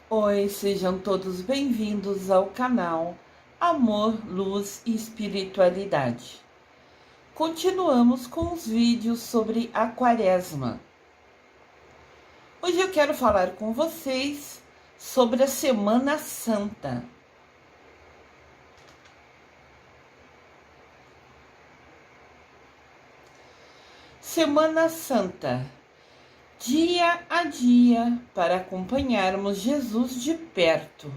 Oi, sejam todos bem-vindos ao canal Amor, Luz e Espiritualidade. Continuamos com os vídeos sobre a Quaresma. Hoje eu quero falar com vocês sobre a Semana Santa. Semana Santa, dia a dia para acompanharmos Jesus de perto.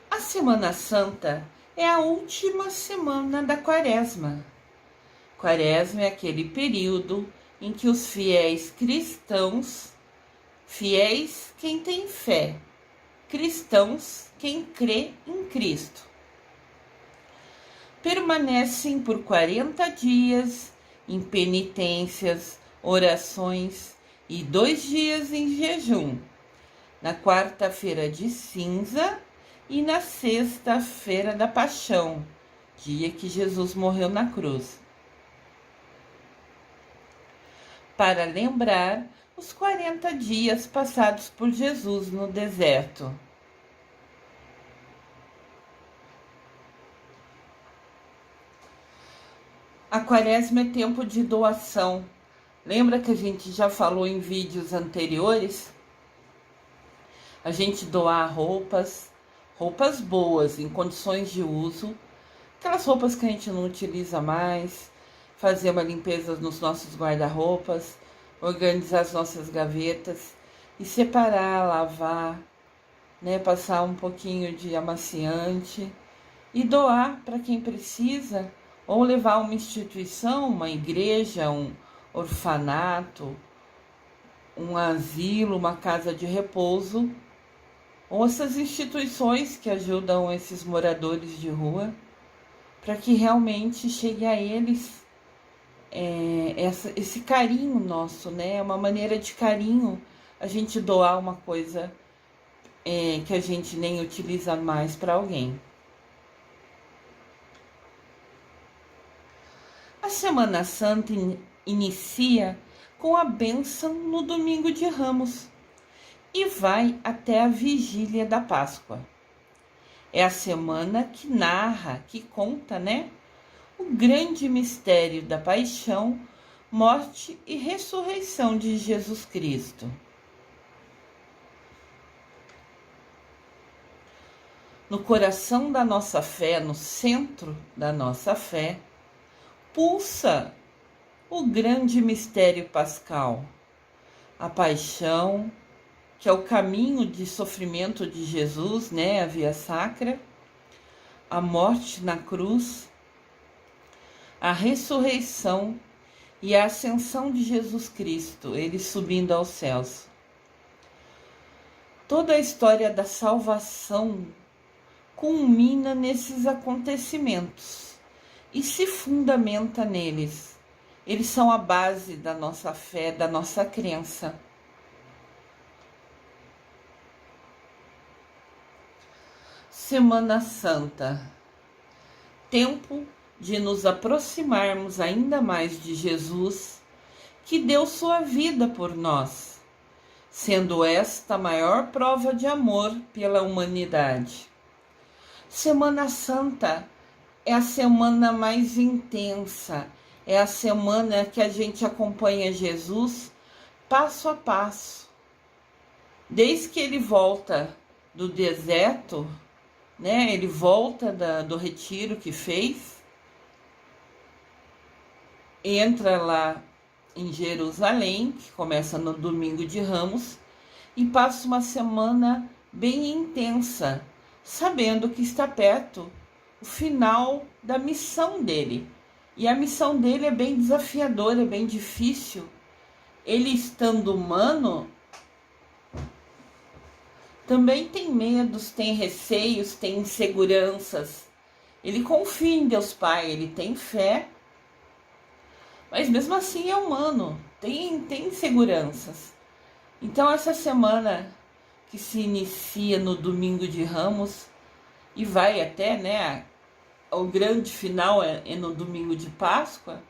A Semana Santa é a última semana da Quaresma. Quaresma é aquele período em que os fiéis cristãos, fiéis quem tem fé, cristãos quem crê em Cristo, permanecem por 40 dias em penitências, orações e 2 dias em jejum, na quarta-feira de cinza e na sexta-feira da Paixão, dia que Jesus morreu na cruz, para lembrar os 40 dias passados por Jesus no deserto. A Quaresma é tempo de doação. Lembra que a gente já falou em vídeos anteriores? A gente doar roupas boas, em condições de uso, aquelas roupas que a gente não utiliza mais, fazer uma limpeza nos nossos guarda-roupas, organizar as nossas gavetas e separar, lavar, passar um pouquinho de amaciante e doar para quem precisa, ou levar a uma instituição, uma igreja, um orfanato, um asilo, uma casa de repouso, ou essas instituições que ajudam esses moradores de rua, para que realmente chegue a eles esse carinho nosso, né? Uma maneira de carinho a gente doar uma coisa que a gente nem utiliza mais para alguém. A Semana Santa inicia com a bênção no Domingo de Ramos e vai até a Vigília da Páscoa. É a semana que narra, que conta, o grande mistério da paixão, morte e ressurreição de Jesus Cristo. No coração da nossa fé, no centro da nossa fé, pulsa o grande mistério pascal, a paixão, que é o caminho de sofrimento de Jesus, a via sacra, a morte na cruz, a ressurreição e a ascensão de Jesus Cristo, ele subindo aos céus. Toda a história da salvação culmina nesses acontecimentos e se fundamenta neles. Eles são a base da nossa fé, da nossa crença. Semana Santa, tempo de nos aproximarmos ainda mais de Jesus, que deu sua vida por nós, sendo esta a maior prova de amor pela humanidade. Semana Santa é a semana mais intensa, é a semana que a gente acompanha Jesus passo a passo. Desde que ele volta do deserto, ele volta do retiro que fez, entra lá em Jerusalém, que começa no Domingo de Ramos, e passa uma semana bem intensa, sabendo que está perto o final da missão dele. E a missão dele é bem desafiadora, é bem difícil. Ele, estando humano, também tem medos, tem receios, tem inseguranças. Ele confia em Deus Pai, ele tem fé, mas mesmo assim é humano, tem inseguranças. Então essa semana que se inicia no Domingo de Ramos e vai até, o grande final é no Domingo de Páscoa,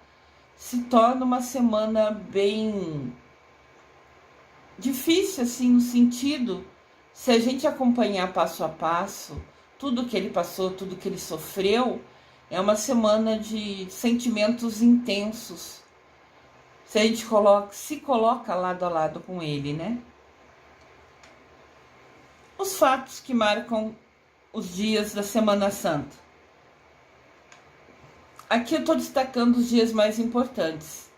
se torna uma semana bem difícil, assim, no sentido, se a gente acompanhar passo a passo, tudo que ele passou, tudo que ele sofreu, é uma semana de sentimentos intensos. Se a gente se coloca lado a lado com ele, né? Os fatos que marcam os dias da Semana Santa. Aqui eu estou destacando os dias mais importantes.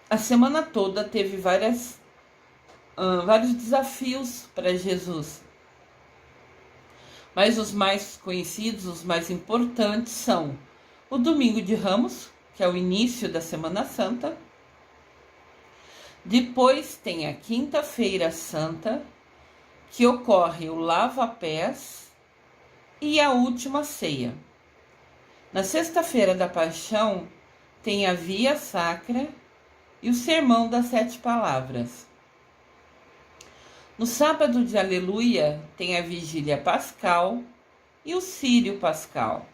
A semana toda teve vários desafios para Jesus. Mas os mais conhecidos, os mais importantes são o Domingo de Ramos, que é o início da Semana Santa. Depois tem a Quinta-feira Santa, que ocorre o lava-pés e a última ceia. Na Sexta-feira da Paixão tem a Via Sacra e o Sermão das Sete Palavras. No sábado de Aleluia tem a Vigília Pascal e o Círio Pascal.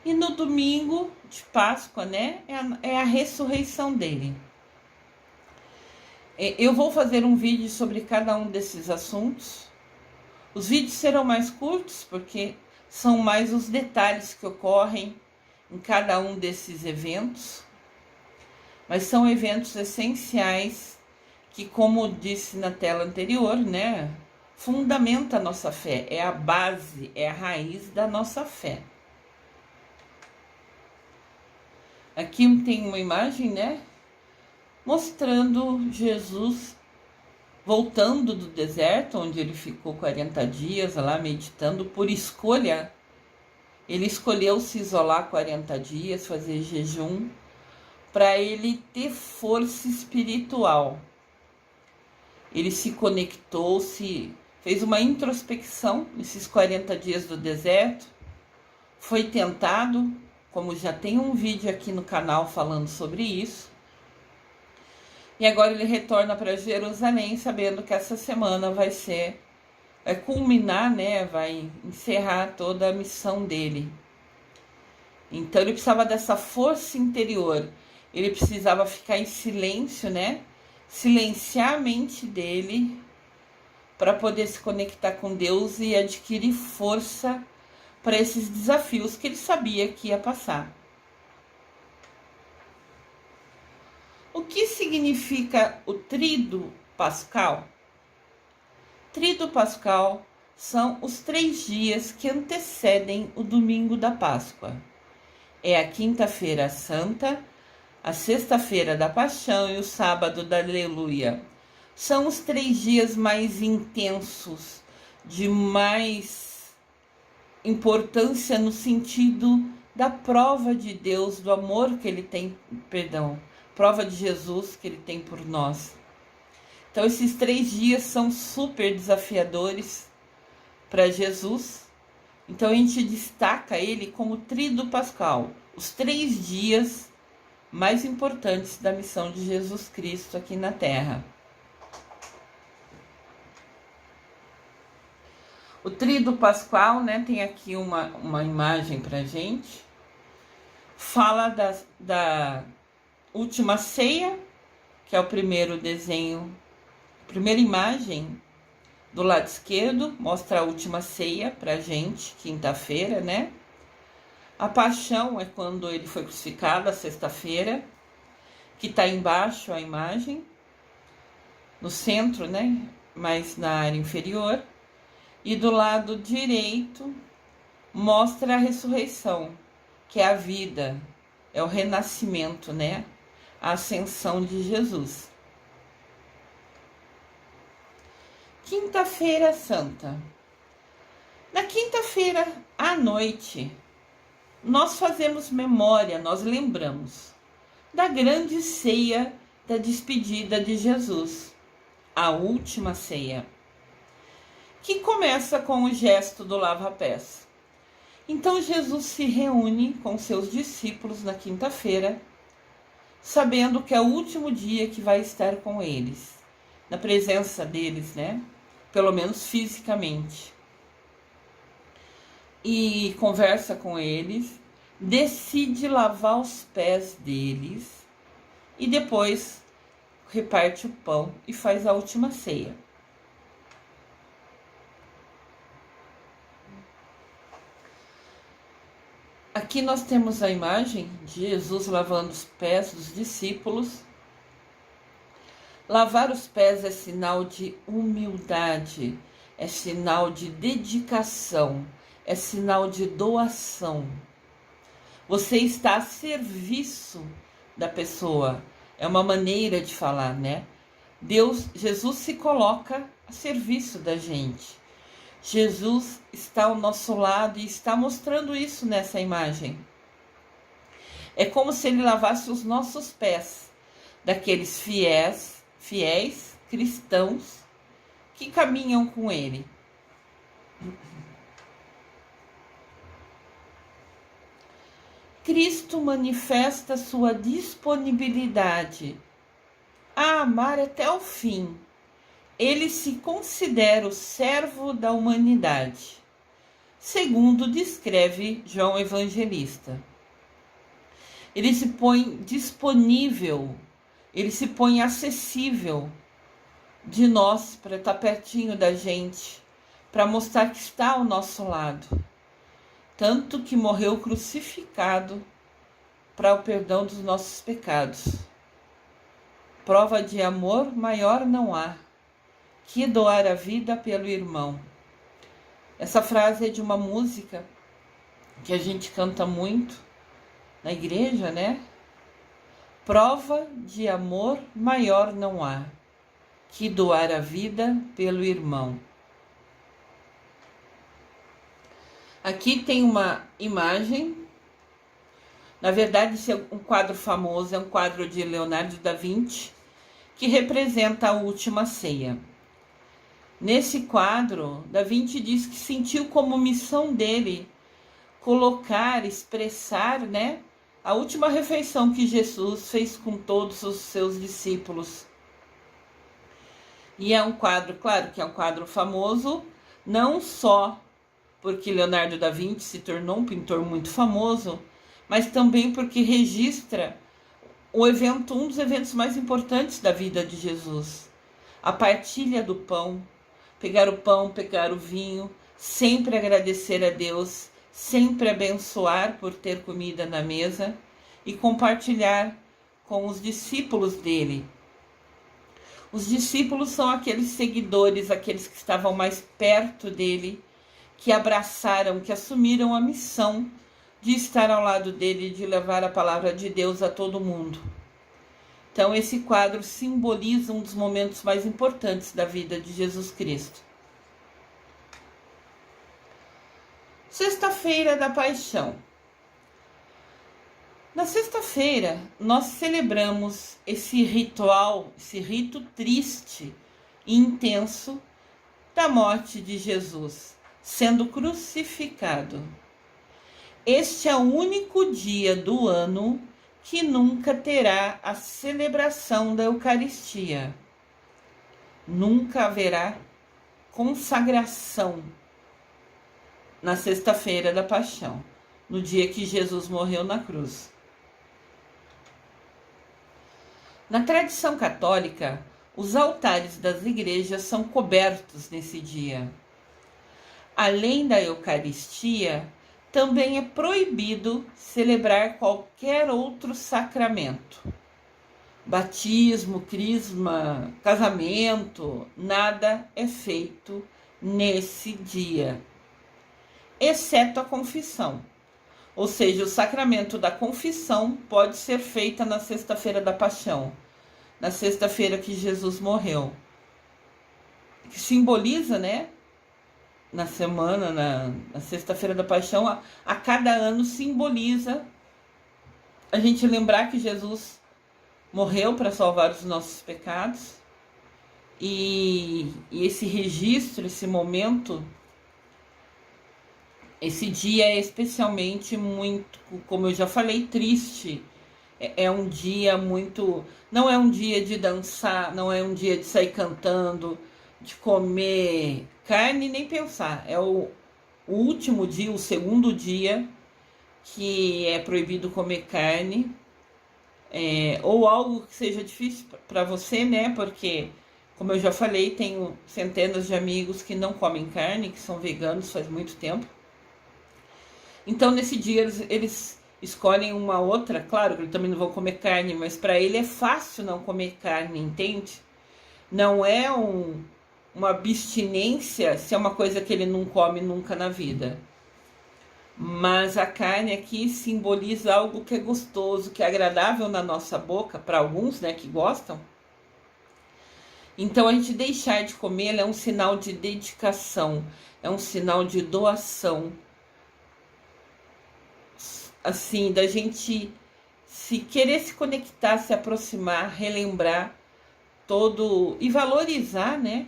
E no domingo de Páscoa, né, é a ressurreição dele. Eu vou fazer um vídeo sobre cada um desses assuntos. Os vídeos serão mais curtos, porque são mais os detalhes que ocorrem em cada um desses eventos. Mas são eventos essenciais que, como disse na tela anterior, né, fundamenta a nossa fé. É a base, é a raiz da nossa fé. Aqui tem uma imagem, né, mostrando Jesus voltando do deserto, onde ele ficou 40 dias lá meditando por escolha. Ele escolheu se isolar 40 dias, fazer jejum, para ele ter força espiritual. Ele se conectou, fez uma introspecção nesses 40 dias do deserto, foi tentado, como já tem um vídeo aqui no canal falando sobre isso. E agora ele retorna para Jerusalém, sabendo que essa semana vai culminar, né? Vai encerrar toda a missão dele. Então ele precisava dessa força interior. Ele precisava ficar em silêncio, né? Silenciar a mente dele para poder se conectar com Deus e adquirir força para esses desafios que ele sabia que ia passar. O que significa o Tríduo Pascal? Tríduo Pascal são os 3 dias que antecedem o domingo da Páscoa. É a Quinta-feira Santa, a Sexta-feira da Paixão e o Sábado da Aleluia. São os 3 dias mais intensos, de mais importância no sentido da prova de Deus, do amor que ele tem, prova de Jesus que ele tem por nós. Então esses 3 dias são super desafiadores para Jesus. Então a gente destaca ele como Tríduo Pascal, os 3 dias mais importantes da missão de Jesus Cristo aqui na Terra. O Tríduo Pascal, né, tem aqui uma imagem para gente. Fala da última ceia, que é o primeiro desenho, a primeira imagem do lado esquerdo, mostra a última ceia pra gente, quinta-feira, né? A paixão é quando ele foi crucificado, a sexta-feira, que tá embaixo a imagem, no centro, né? Mas na área inferior. E do lado direito mostra a ressurreição, que é a vida, é o renascimento, né? A ascensão de Jesus. Quinta-feira Santa. Na quinta-feira à noite, nós fazemos memória, nós lembramos da grande ceia da despedida de Jesus, a última ceia, que começa com o gesto do lava-pés. Então Jesus se reúne com seus discípulos na quinta-feira, sabendo que é o último dia que vai estar com eles, na presença deles, né? Pelo menos fisicamente. E conversa com eles, decide lavar os pés deles e depois reparte o pão e faz a última ceia. Aqui nós temos a imagem de Jesus lavando os pés dos discípulos. Lavar os pés é sinal de humildade, é sinal de dedicação, é sinal de doação. Você está a serviço da pessoa. É uma maneira de falar, né? Jesus se coloca a serviço da gente. Jesus está ao nosso lado e está mostrando isso nessa imagem. É como se ele lavasse os nossos pés, daqueles fiéis cristãos que caminham com ele. Cristo manifesta sua disponibilidade a amar até o fim. Ele se considera o servo da humanidade, segundo descreve João Evangelista. Ele se põe disponível, ele se põe acessível de nós para estar pertinho da gente, para mostrar que está ao nosso lado. Tanto que morreu crucificado para o perdão dos nossos pecados. Prova de amor maior não há que doar a vida pelo irmão. Essa frase é de uma música que a gente canta muito na igreja, né? Prova de amor maior não há que doar a vida pelo irmão. Aqui tem uma imagem. Na verdade, esse é um quadro famoso, é um quadro de Leonardo da Vinci, que representa a última ceia. Nesse quadro, Da Vinci diz que sentiu como missão dele colocar, expressar, né, a última refeição que Jesus fez com todos os seus discípulos. E é um quadro, claro que é um quadro famoso, não só porque Leonardo da Vinci se tornou um pintor muito famoso, mas também porque registra um dos eventos mais importantes da vida de Jesus. A partilha do pão, pegar o pão, pegar o vinho, sempre agradecer a Deus, sempre abençoar por ter comida na mesa e compartilhar com os discípulos dele. Os discípulos são aqueles seguidores, aqueles que estavam mais perto dele, que abraçaram, que assumiram a missão de estar ao lado dele, de levar a palavra de Deus a todo mundo. Então esse quadro simboliza um dos momentos mais importantes da vida de Jesus Cristo. Sexta-feira da Paixão. Na sexta-feira, nós celebramos esse ritual, esse rito triste e intenso da morte de Jesus, sendo crucificado. Este é o único dia do ano que nunca terá a celebração da Eucaristia. Nunca haverá consagração na sexta-feira da Paixão, no dia que Jesus morreu na cruz. Na tradição católica, os altares das igrejas são cobertos nesse dia. Além da Eucaristia, também é proibido celebrar qualquer outro sacramento. Batismo, crisma, casamento, nada é feito nesse dia, exceto a confissão. Ou seja, o sacramento da confissão pode ser feita na sexta-feira da Paixão, na sexta-feira que Jesus morreu, que simboliza, né? Na semana, na sexta-feira da Paixão, a cada ano simboliza a gente lembrar que Jesus morreu para salvar os nossos pecados. E esse registro, esse momento, esse dia é especialmente muito, como eu já falei, triste. É um dia muito... Não é um dia de dançar, não é um dia de sair cantando, de comer carne, nem pensar. É o último dia, o segundo dia, que é proibido comer carne, ou algo que seja difícil para você, né? Porque, como eu já falei, tenho centenas de amigos que não comem carne, que são veganos faz muito tempo. Então, nesse dia, eles escolhem uma outra. Claro que eles também não vão comer carne, mas para ele é fácil não comer carne, entende? Não é uma abstinência se é uma coisa que ele não come nunca na vida. Mas a carne aqui simboliza algo que é gostoso, que é agradável na nossa boca, para alguns, né, que gostam. Então, a gente deixar de comer é um sinal de dedicação, é um sinal de doação. Assim, da gente se querer se conectar, se aproximar, relembrar todo e valorizar, né,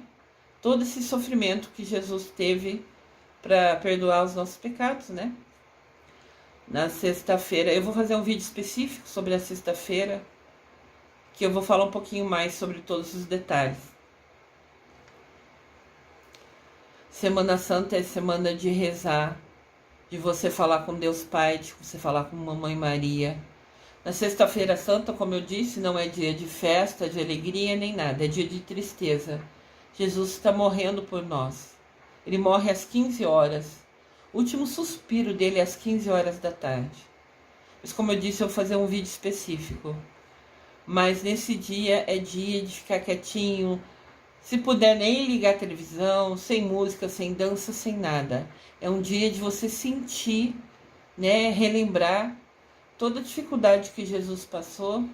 todo esse sofrimento que Jesus teve para perdoar os nossos pecados, né? Na sexta-feira, eu vou fazer um vídeo específico sobre a sexta-feira, que eu vou falar um pouquinho mais sobre todos os detalhes. Semana Santa é semana de rezar, de você falar com Deus Pai, de você falar com Mamãe Maria. Na sexta-feira santa, como eu disse, não é dia de festa, de alegria, nem nada, é dia de tristeza. Jesus está morrendo por nós. Ele morre às 15 horas. O último suspiro dele é às 15 horas da tarde. Mas como eu disse, eu vou fazer um vídeo específico. Mas nesse dia é dia de ficar quietinho. Se puder, nem ligar a televisão, sem música, sem dança, sem nada. É um dia de você sentir, né, relembrar toda a dificuldade que Jesus passou,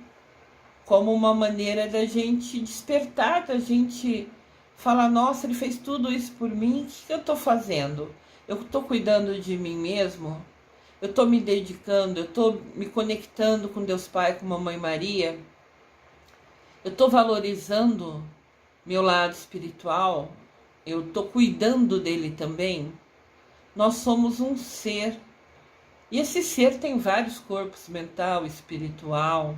como uma maneira da gente despertar, da gente falar, nossa, ele fez tudo isso por mim, o que eu estou fazendo? Eu estou cuidando de mim mesmo? Eu estou me dedicando? Eu estou me conectando com Deus Pai, com Mamãe Maria? Eu estou valorizando meu lado espiritual? Eu estou cuidando dele também? Nós somos um ser. E esse ser tem vários corpos, mental, espiritual,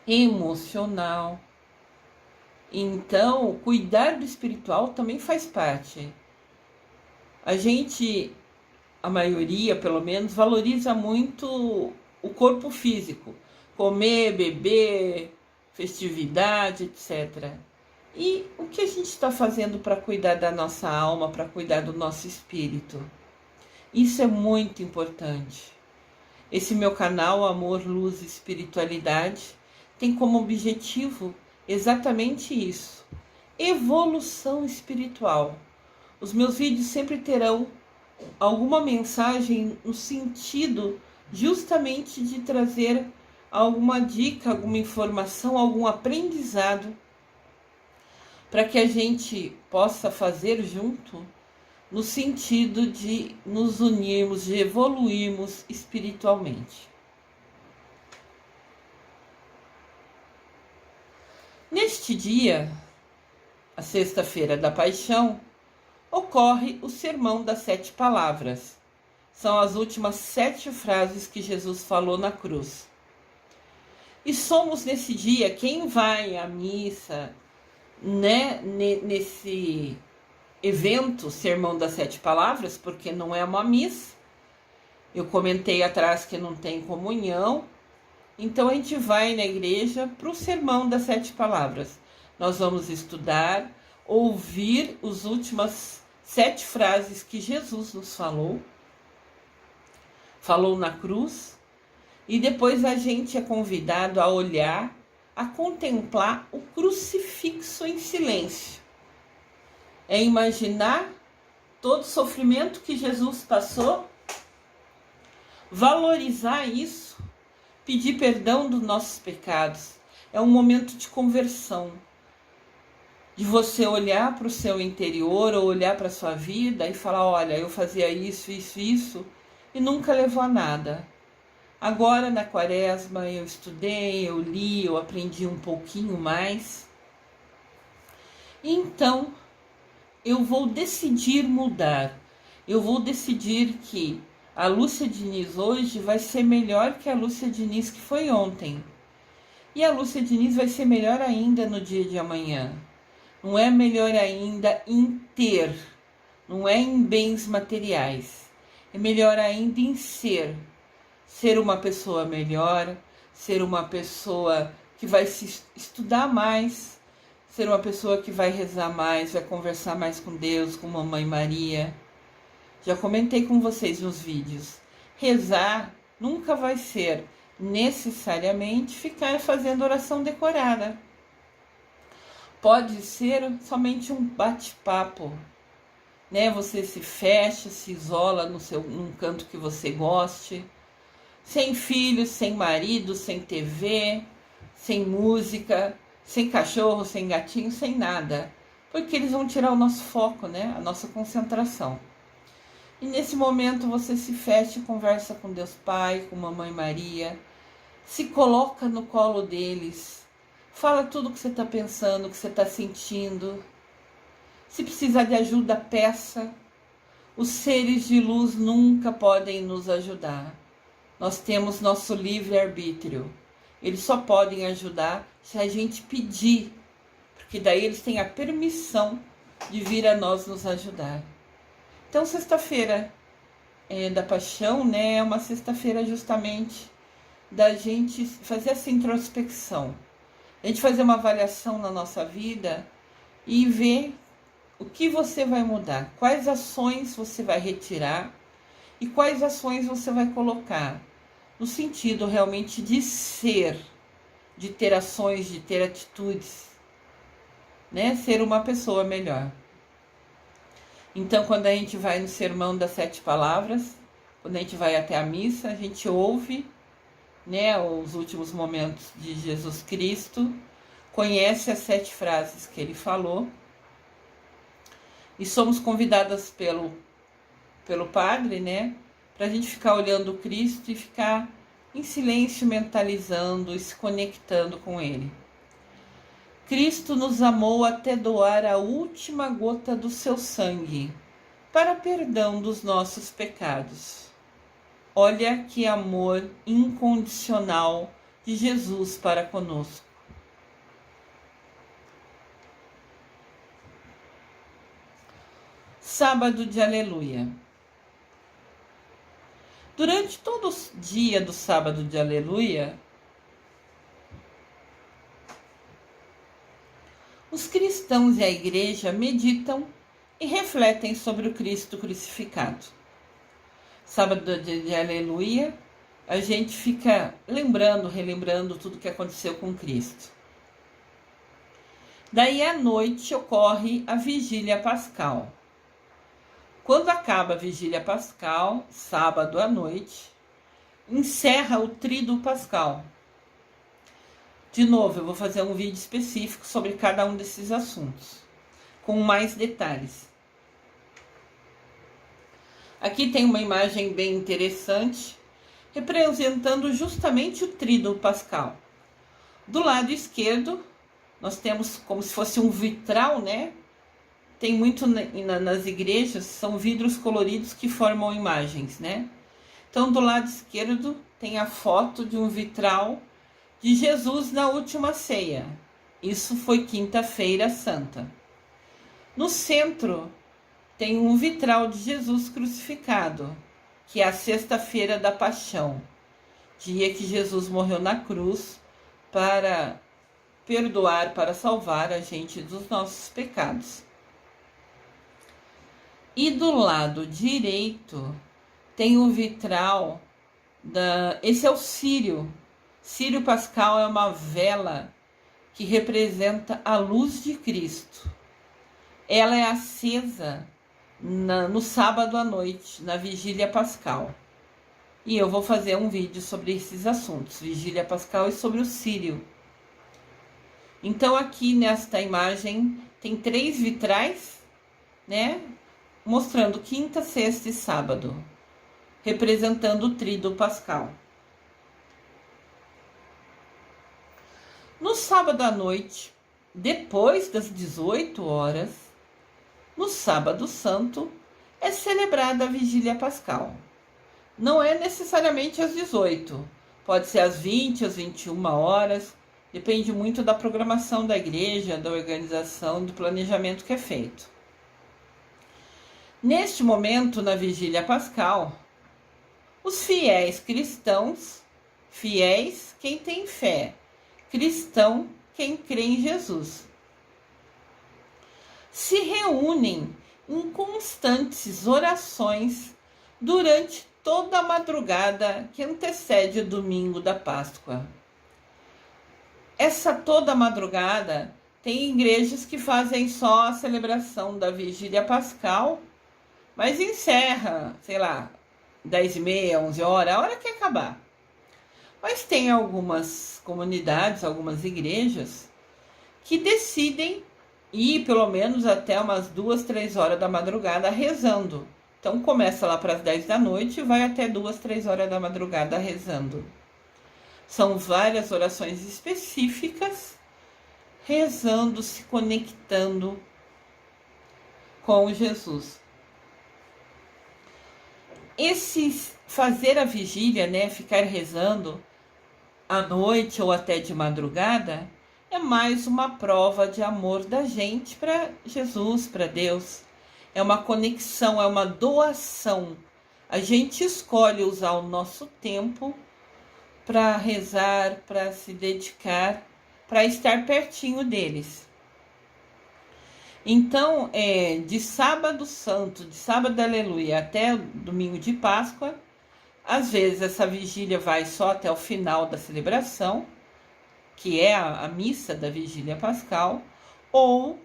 emocional. Então, cuidar do espiritual também faz parte. A gente, a maioria pelo menos, valoriza muito o corpo físico. Comer, beber, festividade, etc. E o que a gente está fazendo para cuidar da nossa alma, para cuidar do nosso espírito? Isso é muito importante. Esse meu canal, Amor, Luz e Espiritualidade, tem como objetivo exatamente isso: evolução espiritual. Os meus vídeos sempre terão alguma mensagem no sentido justamente de trazer alguma dica, alguma informação, algum aprendizado para que a gente possa fazer junto, no sentido de nos unirmos, de evoluirmos espiritualmente. Neste dia, a sexta-feira da Paixão, ocorre o Sermão das 7 Palavras. São as últimas 7 frases que Jesus falou na cruz. E somos nesse dia, quem vai à missa, né, nesse evento, Sermão das 7 Palavras, porque não é uma missa. Eu comentei atrás que não tem comunhão. Então a gente vai na igreja para o Sermão das 7 Palavras. Nós vamos estudar, ouvir as últimas 7 frases que Jesus nos falou na cruz, e depois a gente é convidado a olhar, a contemplar o crucifixo em silêncio. É imaginar todo o sofrimento que Jesus passou, valorizar isso, pedir perdão dos nossos pecados. É um momento de conversão, de você olhar para o seu interior ou olhar para a sua vida e falar, olha, eu fazia isso, isso, isso e nunca levou a nada. Agora na quaresma eu estudei, eu li, eu aprendi um pouquinho mais. Então eu vou decidir mudar. Eu vou decidir que a Lúcia Diniz hoje vai ser melhor que a Lúcia Diniz que foi ontem. E a Lúcia Diniz vai ser melhor ainda no dia de amanhã. Não é melhor ainda em ter, não é em bens materiais. é melhor ainda em ser. Ser uma pessoa melhor, ser uma pessoa que vai se estudar mais, ser uma pessoa que vai rezar mais, vai conversar mais com Deus, com Mamãe Maria. Já comentei com vocês nos vídeos. Rezar nunca vai ser necessariamente ficar fazendo oração decorada. Pode ser somente um bate-papo, né? Você se fecha, se isola num canto que você goste, sem filhos, sem marido, sem TV, sem música, sem cachorro, sem gatinho, sem nada, porque eles vão tirar o nosso foco, né? A nossa concentração. E nesse momento você se fecha e conversa com Deus Pai, com Mamãe Maria, se coloca no colo deles, fala tudo o que você está pensando, o que você está sentindo. Se precisar de ajuda, peça. Os seres de luz nunca podem nos ajudar. Nós temos nosso livre-arbítrio. Eles só podem ajudar se a gente pedir, porque daí eles têm a permissão de vir a nós nos ajudar. Então, sexta-feira da Paixão, né, é uma sexta-feira justamente da gente fazer essa introspecção, a gente fazer uma avaliação na nossa vida e ver o que você vai mudar, quais ações você vai retirar e quais ações você vai colocar no sentido realmente de ser, de ter ações, de ter atitudes, né, ser uma pessoa melhor. Então, quando a gente vai no Sermão das 7 Palavras, quando a gente vai até a missa, a gente ouve, né, os últimos momentos de Jesus Cristo, conhece as 7 frases que ele falou, e somos convidadas pelo padre, né, para a gente ficar olhando o Cristo e ficar em silêncio, mentalizando e se conectando com ele. Cristo nos amou até doar a última gota do seu sangue para perdão dos nossos pecados. Olha que amor incondicional de Jesus para conosco. Sábado de Aleluia. Durante todo o dia do sábado de Aleluia, os cristãos e a igreja meditam e refletem sobre o Cristo crucificado. Sábado de Aleluia, a gente fica relembrando tudo que aconteceu com Cristo. Daí à noite ocorre a Vigília Pascal. Quando acaba a Vigília Pascal, sábado à noite, encerra o Tríduo Pascal. De novo, eu vou fazer um vídeo específico sobre cada um desses assuntos, com mais detalhes. Aqui tem uma imagem bem interessante, representando justamente o Tríduo Pascal. Do lado esquerdo, nós temos como se fosse um vitral, né? Tem muito nas igrejas, são vidros coloridos que formam imagens, né? Então, do lado esquerdo, tem a foto de um vitral de Jesus na última ceia. Isso foi quinta-feira santa. No centro tem um vitral de Jesus crucificado, que é a sexta-feira da Paixão, dia que Jesus morreu na cruz para perdoar, para salvar a gente dos nossos pecados. E do lado direito tem o vitral esse é o Círio. Círio Pascal é uma vela que representa a luz de Cristo. Ela é acesa no sábado à noite, na Vigília Pascal. E eu vou fazer um vídeo sobre esses assuntos, Vigília Pascal e sobre o Círio. Então aqui nesta imagem tem 3 vitrais, né? Mostrando quinta, sexta e sábado, representando o Tríduo Pascal. No sábado à noite, depois das 18 horas, no sábado santo, é celebrada a Vigília Pascal. Não é necessariamente às 18, pode ser às 20, às 21 horas, depende muito da programação da igreja, da organização, do planejamento que é feito. Neste momento, na vigília pascal, os fiéis cristãos, fiéis quem tem fé, cristão quem crê em Jesus, se reúnem em constantes orações durante toda a madrugada que antecede o domingo da Páscoa. Essa toda madrugada tem igrejas que fazem só a celebração da vigília pascal, mas encerra, sei lá, 10h30, 11h, a hora que acabar. Mas tem algumas comunidades, algumas igrejas que decidem ir pelo menos até umas 2, 3 horas da madrugada rezando. Então começa lá para as 10 da noite e vai até 2, 3 horas da madrugada rezando. São várias orações específicas, rezando, se conectando com Jesus. Esse fazer a vigília, né, ficar rezando à noite ou até de madrugada, é mais uma prova de amor da gente para Jesus, para Deus. É uma conexão, é uma doação. A gente escolhe usar o nosso tempo para rezar, para se dedicar, para estar pertinho deles. Então, de sábado santo, de sábado aleluia até domingo de Páscoa, às vezes essa vigília vai só até o final da celebração, que é a missa da vigília pascal, ou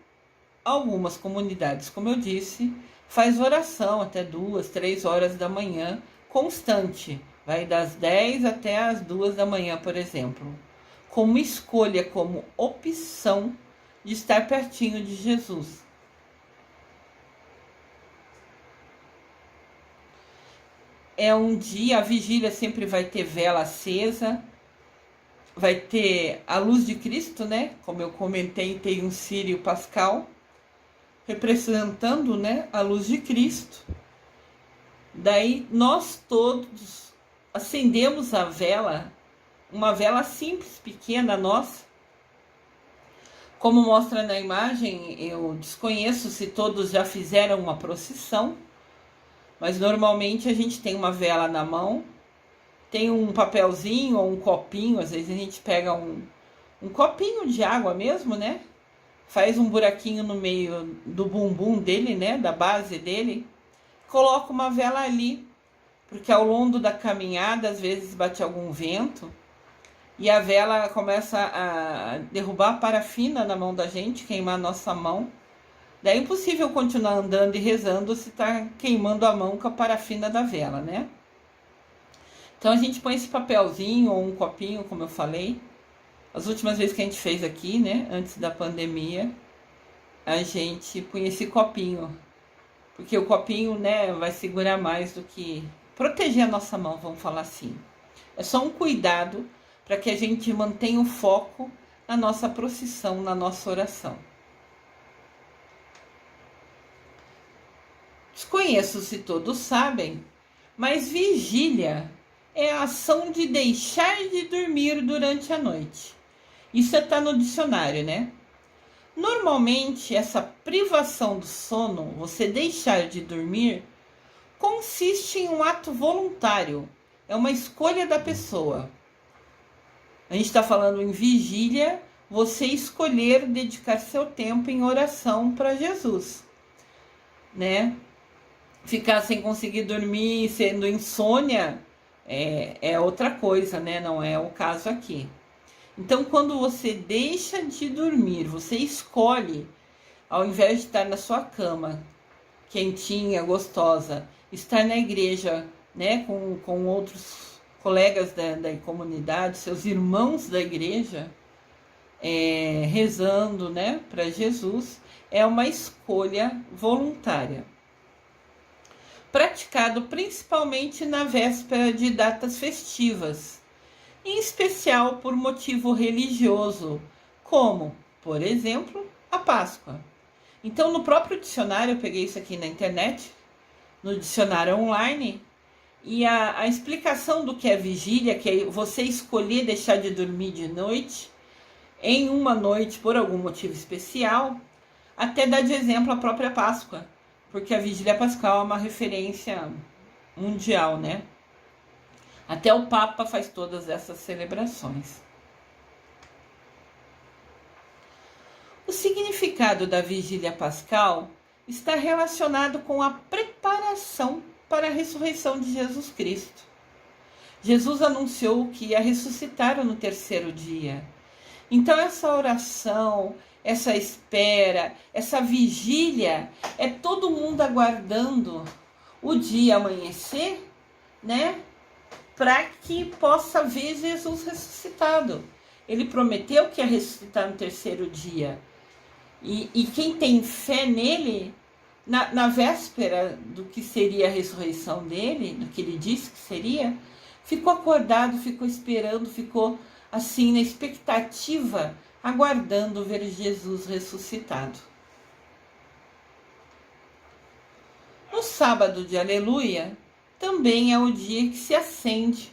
algumas comunidades, como eu disse, faz oração até 2, 3 horas da manhã, constante. Vai das 10 até as 2 da manhã, por exemplo. Como escolha, como opção de estar pertinho de Jesus. É um dia, a vigília sempre vai ter vela acesa, vai ter a luz de Cristo, né? Como eu comentei, tem um círio pascal, representando, né, a luz de Cristo. Daí nós todos acendemos a vela, uma vela simples, pequena nossa. Como mostra na imagem, eu desconheço se todos já fizeram uma procissão, mas normalmente a gente tem uma vela na mão, tem um papelzinho ou um copinho, às vezes a gente pega um copinho de água mesmo, né? Faz um buraquinho no meio do bumbum dele, né? Da base dele, coloca uma vela ali, porque ao longo da caminhada, às vezes bate algum vento, e a vela começa a derrubar a parafina na mão da gente, queimar a nossa mão. Daí é impossível continuar andando e rezando se está queimando a mão com a parafina da vela, né? Então a gente põe esse papelzinho ou um copinho, como eu falei. As últimas vezes que a gente fez aqui, né, antes da pandemia, a gente põe esse copinho. Porque o copinho, né, vai segurar mais do que proteger a nossa mão, vamos falar assim. É só um cuidado para que a gente mantenha o foco na nossa procissão, na nossa oração. Desconheço se todos sabem, mas vigília é a ação de deixar de dormir durante a noite. Isso está no dicionário, né? Normalmente, essa privação do sono, você deixar de dormir, consiste em um ato voluntário. É uma escolha da pessoa. A gente está falando em vigília, você escolher dedicar seu tempo em oração para Jesus, né? Ficar sem conseguir dormir, sendo insônia, é outra coisa, né? Não é o caso aqui. Então, quando você deixa de dormir, você escolhe, ao invés de estar na sua cama, quentinha, gostosa, estar na igreja, né, com outros colegas da comunidade, seus irmãos da igreja, rezando, né, para Jesus, é uma escolha voluntária. Praticado principalmente na véspera de datas festivas, em especial por motivo religioso, como, por exemplo, a Páscoa. Então, no próprio dicionário, eu peguei isso aqui na internet, no dicionário online, e a explicação do que é vigília, que é você escolher deixar de dormir de noite, em uma noite por algum motivo especial, até dá de exemplo a própria Páscoa, porque a Vigília Pascal é uma referência mundial, né? Até o Papa faz todas essas celebrações. O significado da Vigília Pascal está relacionado com a preparação para a ressurreição de Jesus Cristo. Jesus anunciou que ia ressuscitar no terceiro dia. Então essa oração, essa espera, essa vigília, é todo mundo aguardando o dia amanhecer, né? Para que possa ver Jesus ressuscitado. Ele prometeu que ia ressuscitar no terceiro dia. E quem tem fé nele, na véspera do que seria a ressurreição dele, do que ele disse que seria, ficou acordado, ficou esperando, ficou assim na expectativa, aguardando ver Jesus ressuscitado. No sábado de Aleluia, também é o dia que se acende.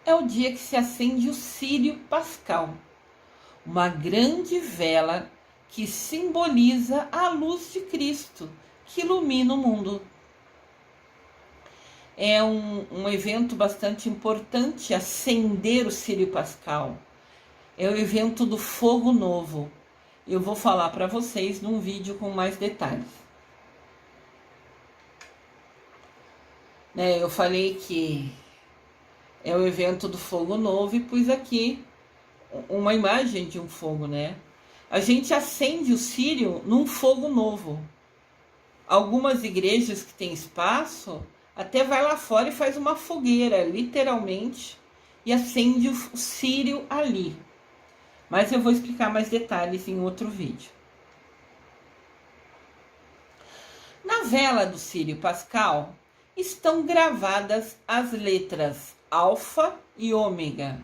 É o dia que se acende o círio pascal, uma grande vela que simboliza a luz de Cristo, que ilumina o mundo. É um evento bastante importante, acender o círio pascal. É o evento do fogo novo. Eu vou falar para vocês num vídeo com mais detalhes. Eu falei que é o evento do fogo novo e pus aqui uma imagem de um fogo, né? A gente acende o círio num fogo novo. Algumas igrejas que têm espaço até vai lá fora e faz uma fogueira, literalmente, e acende o círio ali. Mas eu vou explicar mais detalhes em outro vídeo. Na vela do círio pascal estão gravadas as letras Alfa e Ômega,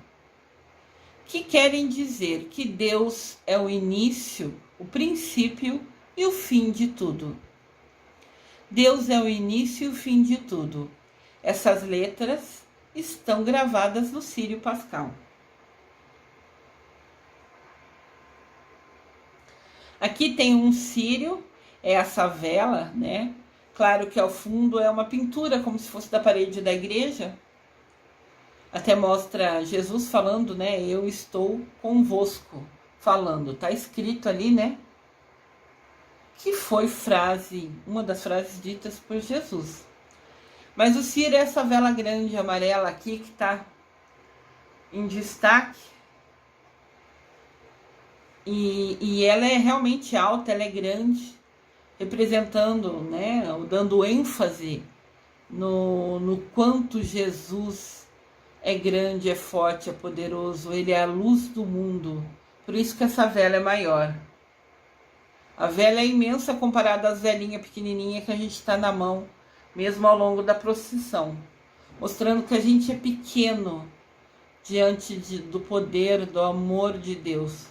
que querem dizer que Deus é o início, o princípio e o fim de tudo. Deus é o início e o fim de tudo. Essas letras estão gravadas no círio pascal. Aqui tem um círio, é essa vela, né? Claro que ao fundo é uma pintura, como se fosse da parede da igreja. Até mostra Jesus falando, né? Eu estou convosco, falando. Tá escrito ali, né? Que foi uma das frases ditas por Jesus. Mas o círio é essa vela grande amarela aqui que está em destaque. E ela é realmente alta, ela é grande, representando, né, dando ênfase no quanto Jesus é grande, é forte, é poderoso. Ele é a luz do mundo. Por isso que essa vela é maior. A vela é imensa comparada às velinhas pequenininhas que a gente está na mão, mesmo ao longo da procissão, mostrando que a gente é pequeno diante do poder, do amor de Deus.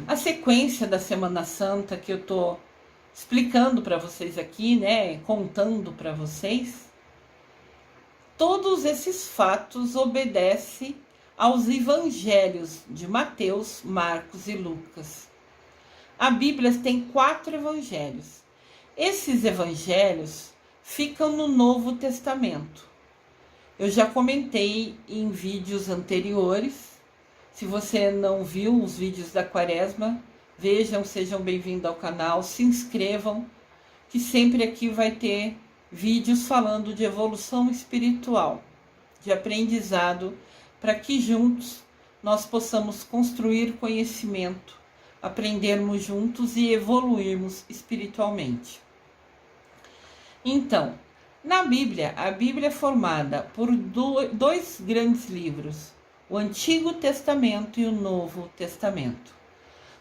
A sequência da Semana Santa que eu estou explicando para vocês aqui, né, contando para vocês, todos esses fatos obedecem aos evangelhos de Mateus, Marcos e Lucas. A Bíblia tem 4 evangelhos. Esses evangelhos ficam no Novo Testamento. Eu já comentei em vídeos anteriores. Se você não viu os vídeos da Quaresma, vejam, sejam bem-vindos ao canal, se inscrevam, que sempre aqui vai ter vídeos falando de evolução espiritual, de aprendizado, para que juntos nós possamos construir conhecimento, aprendermos juntos e evoluirmos espiritualmente. Então, na Bíblia, a Bíblia é formada por dois grandes livros, o Antigo Testamento e o Novo Testamento.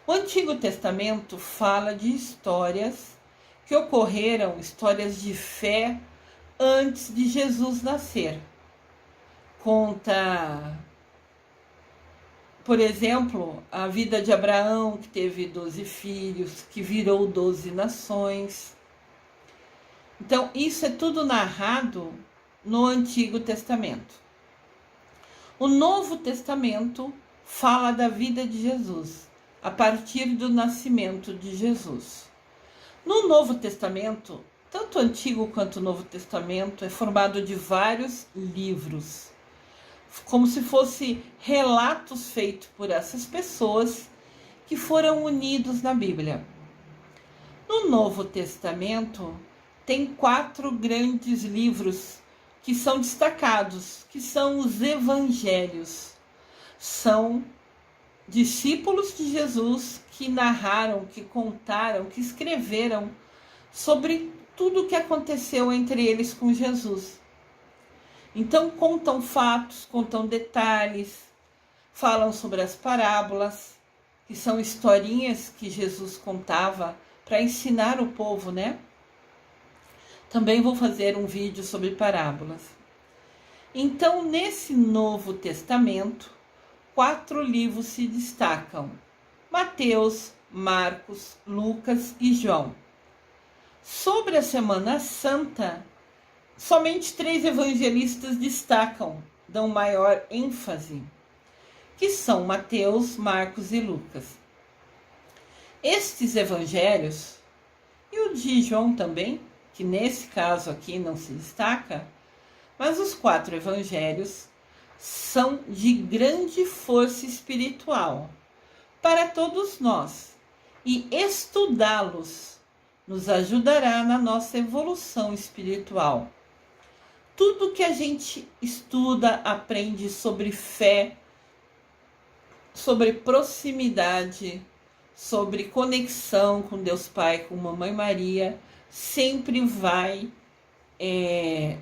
O Antigo Testamento fala de histórias que ocorreram, histórias de fé antes de Jesus nascer. Conta, por exemplo, a vida de Abraão, que teve 12 filhos, que virou 12 nações. Então, isso é tudo narrado no Antigo Testamento. O Novo Testamento fala da vida de Jesus, a partir do nascimento de Jesus. No Novo Testamento, tanto o Antigo quanto o Novo Testamento é formado de vários livros, como se fossem relatos feitos por essas pessoas que foram unidos na Bíblia. No Novo Testamento, tem 4 grandes livros que são destacados, que são os evangelhos. São discípulos de Jesus que narraram, que contaram, que escreveram sobre tudo o que aconteceu entre eles com Jesus. Então contam fatos, contam detalhes, falam sobre as parábolas, que são historinhas que Jesus contava para ensinar o povo, né? Também vou fazer um vídeo sobre parábolas. Então, nesse Novo Testamento, 4 livros se destacam: Mateus, Marcos, Lucas e João. Sobre a Semana Santa, somente 3 evangelistas destacam, dão maior ênfase, que são Mateus, Marcos e Lucas. Estes evangelhos, e o de João também, que nesse caso aqui não se destaca, mas os 4 evangelhos são de grande força espiritual para todos nós, e estudá-los nos ajudará na nossa evolução espiritual. Tudo que a gente estuda, aprende sobre fé, sobre proximidade, sobre conexão com Deus Pai, com Mamãe Maria, sempre vai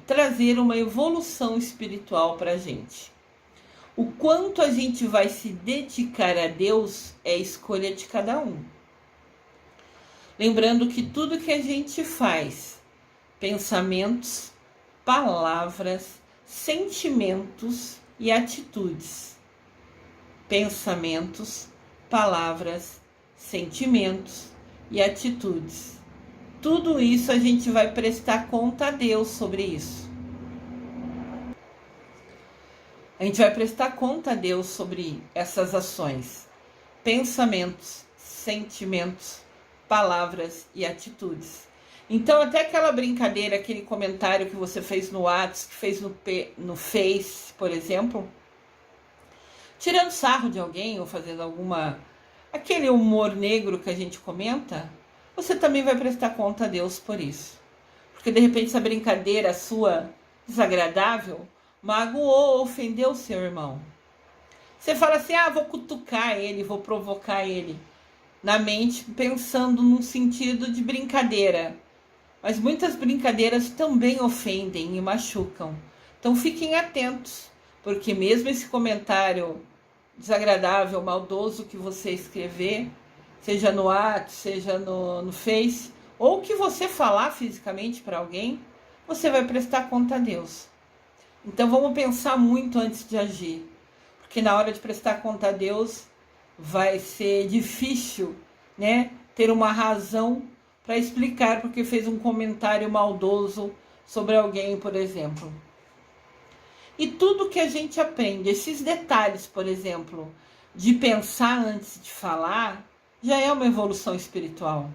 trazer uma evolução espiritual para a gente. O quanto a gente vai se dedicar a Deus é escolha de cada um. Lembrando que tudo que a gente faz, pensamentos, palavras, sentimentos e atitudes. Pensamentos, palavras, sentimentos e atitudes. Tudo isso a gente vai prestar conta a Deus sobre isso. A gente vai prestar conta a Deus sobre essas ações, pensamentos, sentimentos, palavras e atitudes. Então, até aquela brincadeira, aquele comentário que você fez no WhatsApp, que fez no Face, por exemplo, tirando sarro de alguém ou fazendo aquele humor negro que a gente comenta, você também vai prestar conta a Deus por isso. Porque de repente essa brincadeira sua desagradável magoou ou ofendeu o seu irmão. Você fala assim, vou cutucar ele, vou provocar ele. Na mente, pensando num sentido de brincadeira. Mas muitas brincadeiras também ofendem e machucam. Então fiquem atentos, porque mesmo esse comentário desagradável, maldoso que você escrever, seja no WhatsApp, seja no Face, ou que você falar fisicamente para alguém, você vai prestar conta a Deus. Então vamos pensar muito antes de agir, porque na hora de prestar conta a Deus vai ser difícil, né, ter uma razão para explicar porque fez um comentário maldoso sobre alguém, por exemplo. E tudo que a gente aprende, esses detalhes, por exemplo, de pensar antes de falar, já é uma evolução espiritual.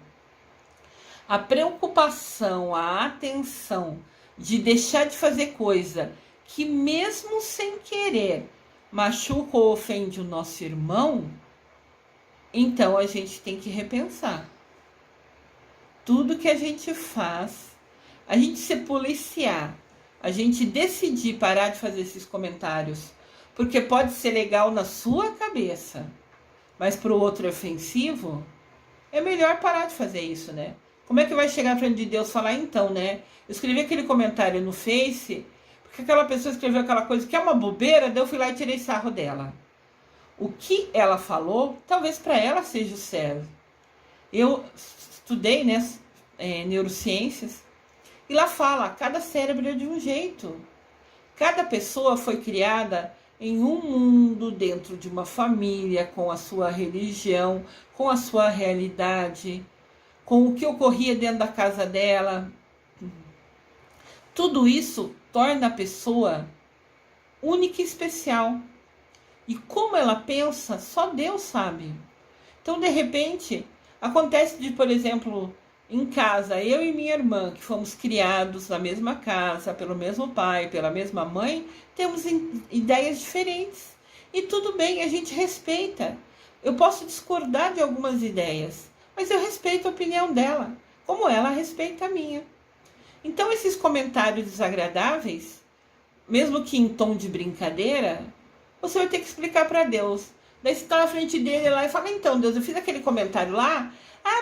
A preocupação, a atenção de deixar de fazer coisa que mesmo sem querer machuca ou ofende o nosso irmão, então a gente tem que repensar. Tudo que a gente faz, a gente se policiar, a gente decidir parar de fazer esses comentários, porque pode ser legal na sua cabeça, mas para o outro é ofensivo, é melhor parar de fazer isso, né? Como é que vai chegar frente de Deus e falar, então, né? Eu escrevi aquele comentário no Face, porque aquela pessoa escreveu aquela coisa que é uma bobeira, daí eu fui lá e tirei sarro dela. O que ela falou, talvez para ela seja o certo. Eu estudei, né, neurociências, e lá fala, cada cérebro é de um jeito. Cada pessoa foi criada em um mundo, dentro de uma família, com a sua religião, com a sua realidade, com o que ocorria dentro da casa dela. Tudo isso torna a pessoa única e especial. E como ela pensa, só Deus sabe. Então, de repente, acontece de, por exemplo, em casa, eu e minha irmã, que fomos criados na mesma casa, pelo mesmo pai, pela mesma mãe, temos ideias diferentes. E tudo bem, a gente respeita. Eu posso discordar de algumas ideias, mas eu respeito a opinião dela, como ela respeita a minha. Então, esses comentários desagradáveis, mesmo que em tom de brincadeira, você vai ter que explicar para Deus. Daí você está na frente dele lá e fala, então, Deus, eu fiz aquele comentário lá,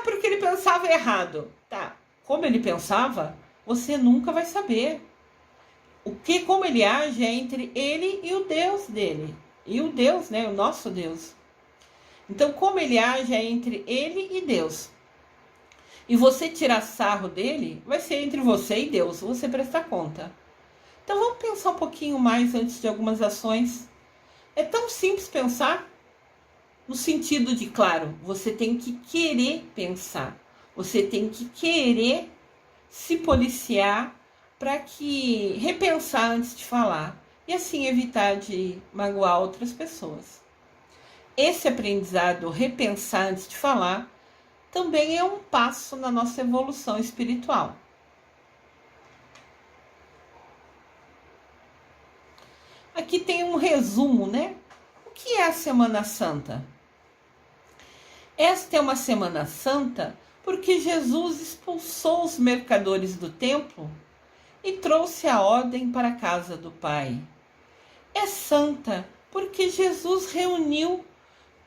porque ele pensava errado. Tá, como ele pensava, você nunca vai saber. Como ele age é entre ele e o Deus dele. E o Deus, né, o nosso Deus. Então, como ele age é entre ele e Deus. E você tirar sarro dele, vai ser entre você e Deus, você prestar conta. Então, vamos pensar um pouquinho mais antes de algumas ações. É tão simples pensar, no sentido de, claro, você tem que querer pensar. Você tem que querer se policiar para que repensar antes de falar. E assim evitar de magoar outras pessoas. Esse aprendizado, repensar antes de falar, também é um passo na nossa evolução espiritual. Aqui tem um resumo, né? O que é a Semana Santa? Esta é uma Semana Santa porque Jesus expulsou os mercadores do templo e trouxe a ordem para a casa do Pai. É santa porque Jesus reuniu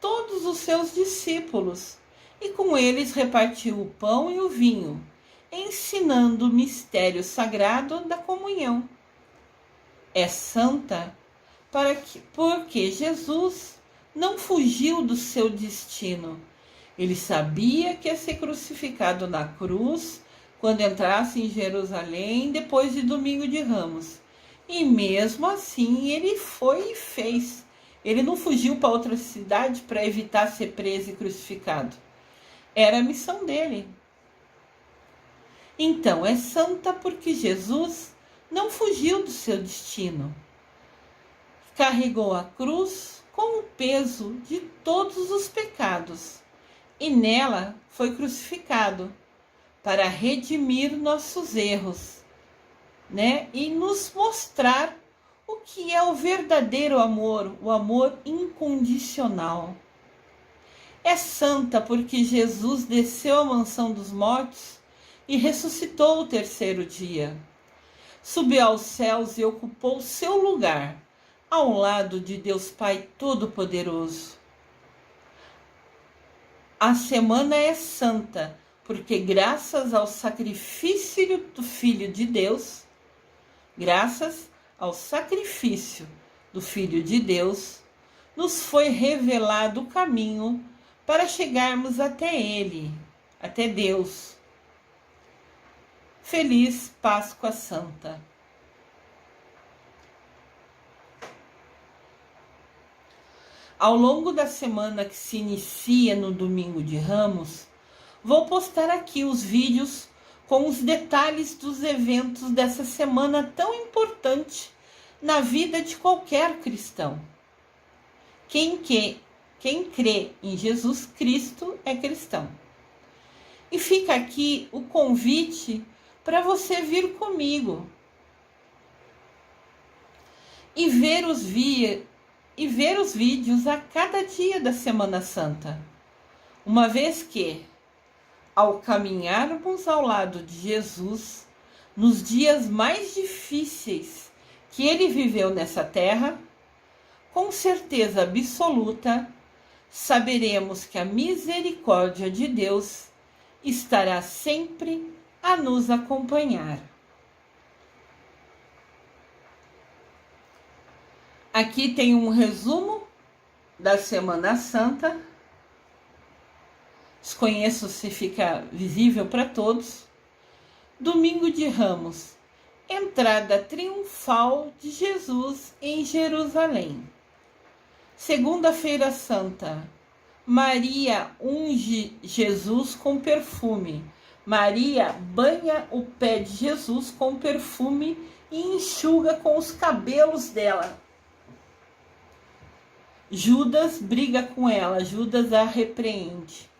todos os seus discípulos e com eles repartiu o pão e o vinho, ensinando o mistério sagrado da comunhão. É santa porque Jesus não fugiu do seu destino. Ele sabia que ia ser crucificado na cruz quando entrasse em Jerusalém depois de Domingo de Ramos. E mesmo assim ele foi e fez. Ele não fugiu para outra cidade para evitar ser preso e crucificado. Era a missão dele. Então, é santa porque Jesus não fugiu do seu destino. Carregou a cruz com o peso de todos os pecados e nela foi crucificado para redimir nossos erros, né? E nos mostrar o que é o verdadeiro amor, o amor incondicional. É santa porque Jesus desceu à mansão dos mortos e ressuscitou o terceiro dia. Subiu aos céus e ocupou seu lugar, ao lado de Deus Pai Todo-Poderoso. A semana é santa porque graças ao sacrifício do Filho de Deus, nos foi revelado o caminho para chegarmos até Ele, até Deus. Feliz Páscoa Santa. Ao longo da semana que se inicia no Domingo de Ramos, vou postar aqui os vídeos com os detalhes dos eventos dessa semana tão importante na vida de qualquer cristão. Quem crê em Jesus Cristo é cristão. E fica aqui o convite para você vir comigo e ver os vídeos a cada dia da Semana Santa, uma vez que, ao caminharmos ao lado de Jesus, nos dias mais difíceis que ele viveu nessa terra, com certeza absoluta, saberemos que a misericórdia de Deus estará sempre a nos acompanhar. Aqui tem um resumo da Semana Santa. Desconheço se fica visível para todos. Domingo de Ramos, entrada triunfal de Jesus em Jerusalém. Segunda-feira Santa, Maria unge Jesus com perfume. Maria banha o pé de Jesus com perfume e enxuga com os cabelos dela. Judas briga com ela, Judas a repreende.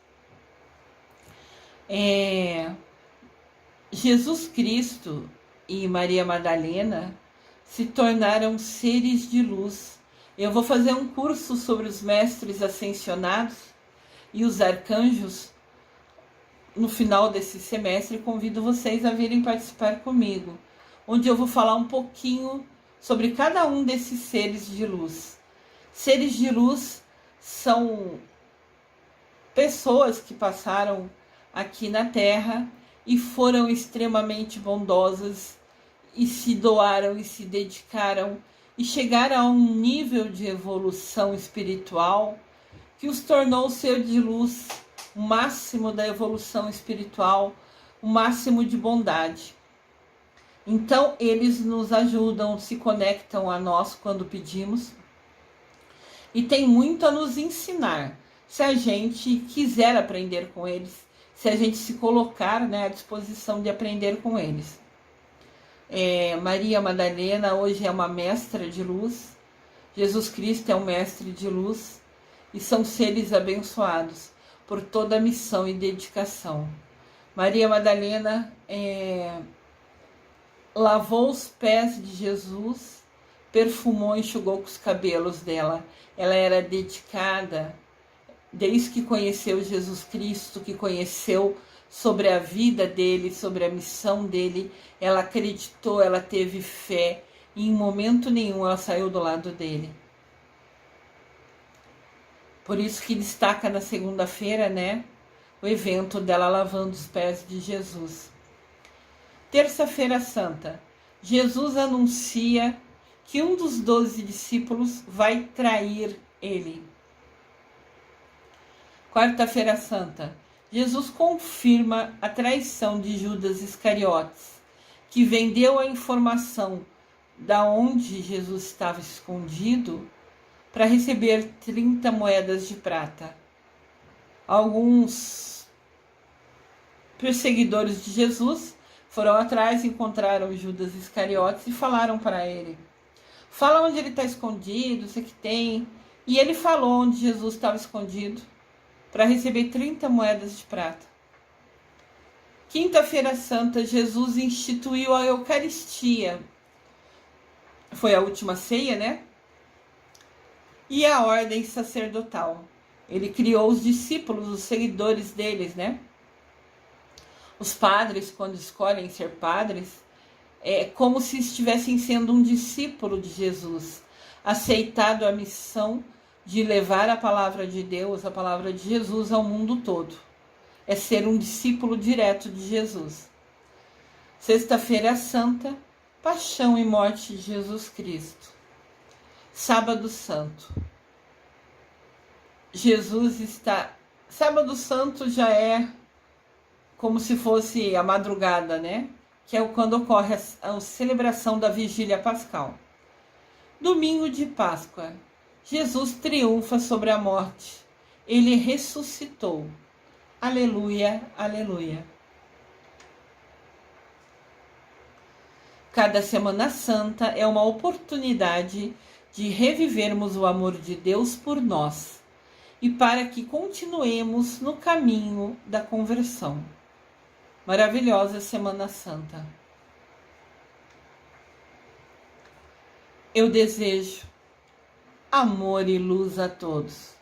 Jesus Cristo e Maria Madalena se tornaram seres de luz. Eu vou fazer um curso sobre os mestres ascensionados e os arcanjos no final desse semestre. Convido vocês a virem participar comigo, onde eu vou falar um pouquinho sobre cada um desses seres de luz. Seres de luz são pessoas que passaram aqui na Terra e foram extremamente bondosas e se doaram e se dedicaram e chegaram a um nível de evolução espiritual que os tornou ser de luz, o máximo da evolução espiritual, o máximo de bondade. Então, eles nos ajudam, se conectam a nós quando pedimos e tem muito a nos ensinar, se a gente quiser aprender com eles, se a gente se colocar, né, à disposição de aprender com eles. Maria Madalena hoje é uma mestra de luz, Jesus Cristo é um mestre de luz e são seres abençoados por toda a missão e dedicação. Maria Madalena lavou os pés de Jesus, perfumou e enxugou com os cabelos dela. Ela era dedicada, desde que conheceu Jesus Cristo, que conheceu sobre a vida dele, sobre a missão dele, ela acreditou, ela teve fé, e em momento nenhum ela saiu do lado dele. Por isso que destaca na segunda-feira, né, o evento dela lavando os pés de Jesus. Terça-feira Santa, Jesus anuncia que um dos 12 discípulos vai trair ele. Quarta-feira Santa, Jesus confirma a traição de Judas Iscariotes, que vendeu a informação da onde Jesus estava escondido para receber 30 moedas de prata. Alguns perseguidores de Jesus foram atrás, encontraram Judas Iscariotes e falaram para ele: fala onde ele está escondido, você que tem. E ele falou onde Jesus estava escondido para receber 30 moedas de prata. Quinta-feira Santa, Jesus instituiu a Eucaristia. Foi a última ceia, né? E a ordem sacerdotal. Ele criou os discípulos, os seguidores deles, né? Os padres, quando escolhem ser padres, é como se estivessem sendo um discípulo de Jesus, aceitado a missão de levar a palavra de Deus, a palavra de Jesus ao mundo todo. É ser um discípulo direto de Jesus. Sexta-feira Santa, Paixão e Morte de Jesus Cristo. Sábado Santo. Sábado Santo já é como se fosse a madrugada, né? Que é quando ocorre a celebração da Vigília Pascal. Domingo de Páscoa. Jesus triunfa sobre a morte. Ele ressuscitou. Aleluia, aleluia. Cada Semana Santa é uma oportunidade de revivermos o amor de Deus por nós e para que continuemos no caminho da conversão. Maravilhosa Semana Santa. Eu desejo amor e luz a todos.